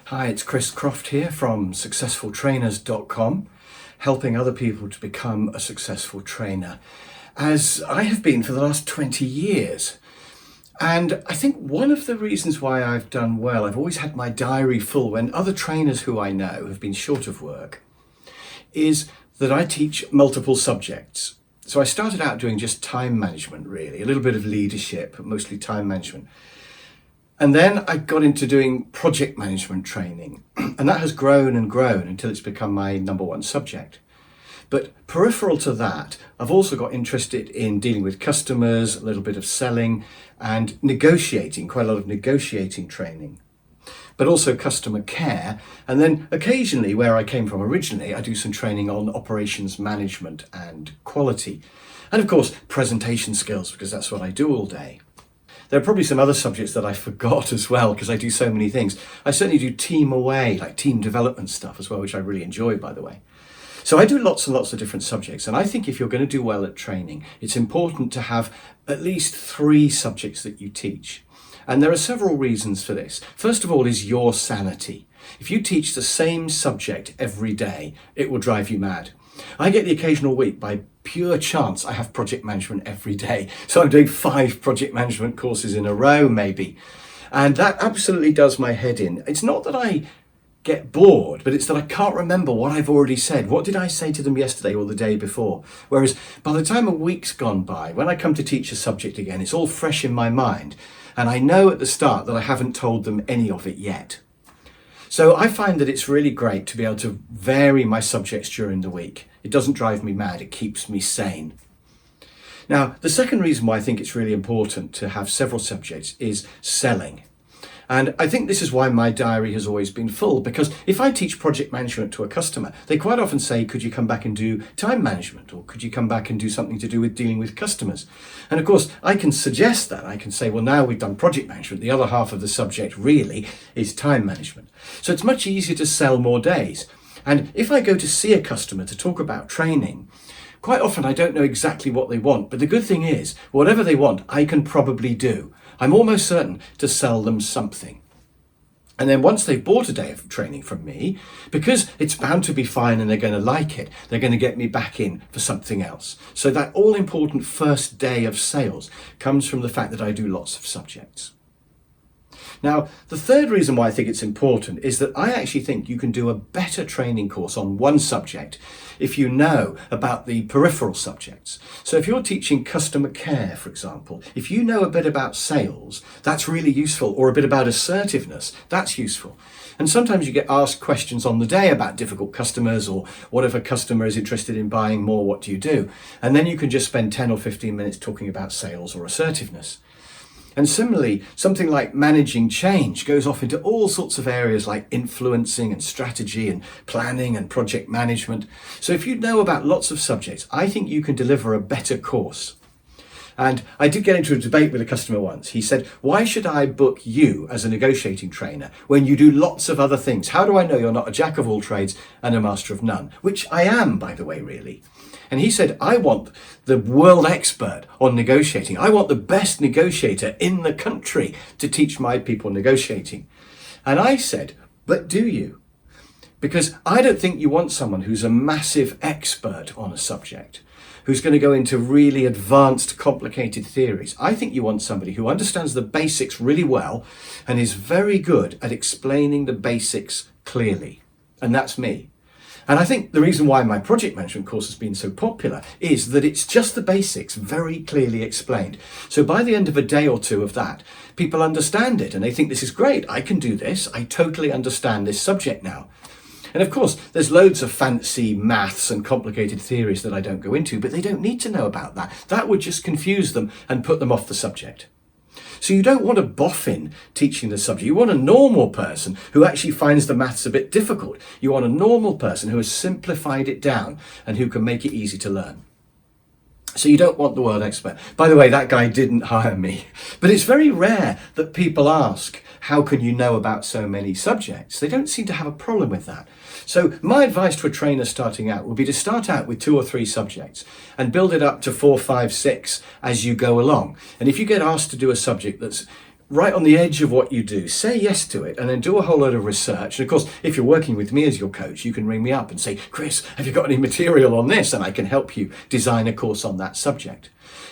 Hi, it's Chris Croft here from successfultrainers.com, helping other people to become a successful trainer, as I have been for the last 20 years. And I think one of the reasons why I've done well, I've always had my diary full when other trainers who I know have been short of work, is that I teach multiple subjects. So I started out doing just time management, really, a little bit of leadership, but mostly time management. And then I got into doing project management training, and that has grown and grown until it's become my number one subject. But peripheral to that, I've also got interested in dealing with customers, a little bit of selling and negotiating, quite a lot of negotiating training, but also customer care. And then occasionally, where I came from originally, I do some training on operations management and quality. And of course, presentation skills, because that's what I do all day. There are probably some other subjects that I forgot as well, because I do so many things. I certainly do team away, like team development stuff as well, which I really enjoy, by the way. So I do lots and lots of different subjects. And I think if you're going to do well at training, it's important to have at least 3 subjects that you teach. And there are several reasons for this. First of all is your sanity. If you teach the same subject every day, it will drive you mad. I get the occasional week, by pure chance, I have project management every day. So I'm doing 5 project management courses in a row, maybe. And that absolutely does my head in. It's not that I get bored, but it's that I can't remember what I've already said. What did I say to them yesterday or the day before? Whereas by the time a week's gone by, when I come to teach a subject again, it's all fresh in my mind. And I know at the start that I haven't told them any of it yet. So I find that it's really great to be able to vary my subjects during the week. It doesn't drive me mad, it keeps me sane. Now, the second reason why I think it's really important to have several subjects is selling. And I think this is why my diary has always been full, because if I teach project management to a customer, they quite often say, could you come back and do time management? Or could you come back and do something to do with dealing with customers? And of course, I can suggest that. I can say, well, now we've done project management, the other half of the subject really is time management. So it's much easier to sell more days. And if I go to see a customer to talk about training, quite often I don't know exactly what they want, but the good thing is, whatever they want, I can probably do. I'm almost certain to sell them something. And then once they've bought a day of training from me, because it's bound to be fine and they're going to like it, they're going to get me back in for something else. So that all-important first day of sales comes from the fact that I do lots of subjects. Now, the third reason why I think it's important is that I actually think you can do a better training course on one subject if you know about the peripheral subjects. So if you're teaching customer care, for example, if you know a bit about sales, that's really useful, or a bit about assertiveness, that's useful. And sometimes you get asked questions on the day about difficult customers, or what if a customer is interested in buying more, what do you do? And then you can just spend 10 or 15 minutes talking about sales or assertiveness. And similarly, something like managing change goes off into all sorts of areas like influencing and strategy and planning and project management. So if you know about lots of subjects, I think you can deliver a better course. And I did get into a debate with a customer once. He said, why should I book you as a negotiating trainer when you do lots of other things? How do I know you're not a jack of all trades and a master of none? Which I am, by the way, really. And he said, I want the world expert on negotiating. I want the best negotiator in the country to teach my people negotiating. And I said, but do you? Because I don't think you want someone who's a massive expert on a subject, who's going to go into really advanced, complicated theories. I think you want somebody who understands the basics really well and is very good at explaining the basics clearly. And that's me. And I think the reason why my project management course has been so popular is that it's just the basics very clearly explained. So by the end of a day or two of that, people understand it and they think, this is great, I can do this, I totally understand this subject now. And of course, there's loads of fancy maths and complicated theories that I don't go into, but they don't need to know about that. That would just confuse them and put them off the subject. So you don't want a boffin teaching the subject. You want a normal person who actually finds the maths a bit difficult. You want a normal person who has simplified it down and who can make it easy to learn. So you don't want the world expert. By the way, that guy didn't hire me. But it's very rare that people ask, how can you know about so many subjects? They don't seem to have a problem with that. So my advice to a trainer starting out would be to start out with 2 or 3 subjects and build it up to 4, 5, 6 as you go along. And if you get asked to do a subject that's right on the edge of what you do, say yes to it, and then do a whole load of research. And of course, if you're working with me as your coach, you can ring me up and say, Chris, have you got any material on this? And I can help you design a course on that subject.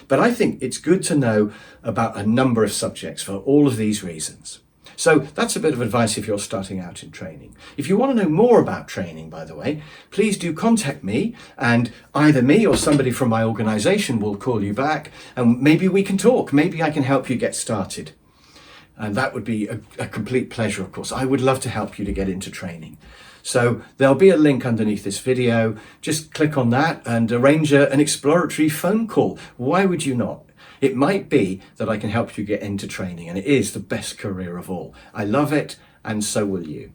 But I think it's good to know about a number of subjects for all of these reasons. So that's a bit of advice if you're starting out in training. If you want to know more about training, by the way, please do contact me, and either me or somebody from my organization will call you back, and maybe we can talk. Maybe I can help you get started. And that would be a complete pleasure, of course. I would love to help you to get into training. So there'll be a link underneath this video. Just click on that and arrange an exploratory phone call. Why would you not? It might be that I can help you get into training, and it is the best career of all. I love it, and so will you.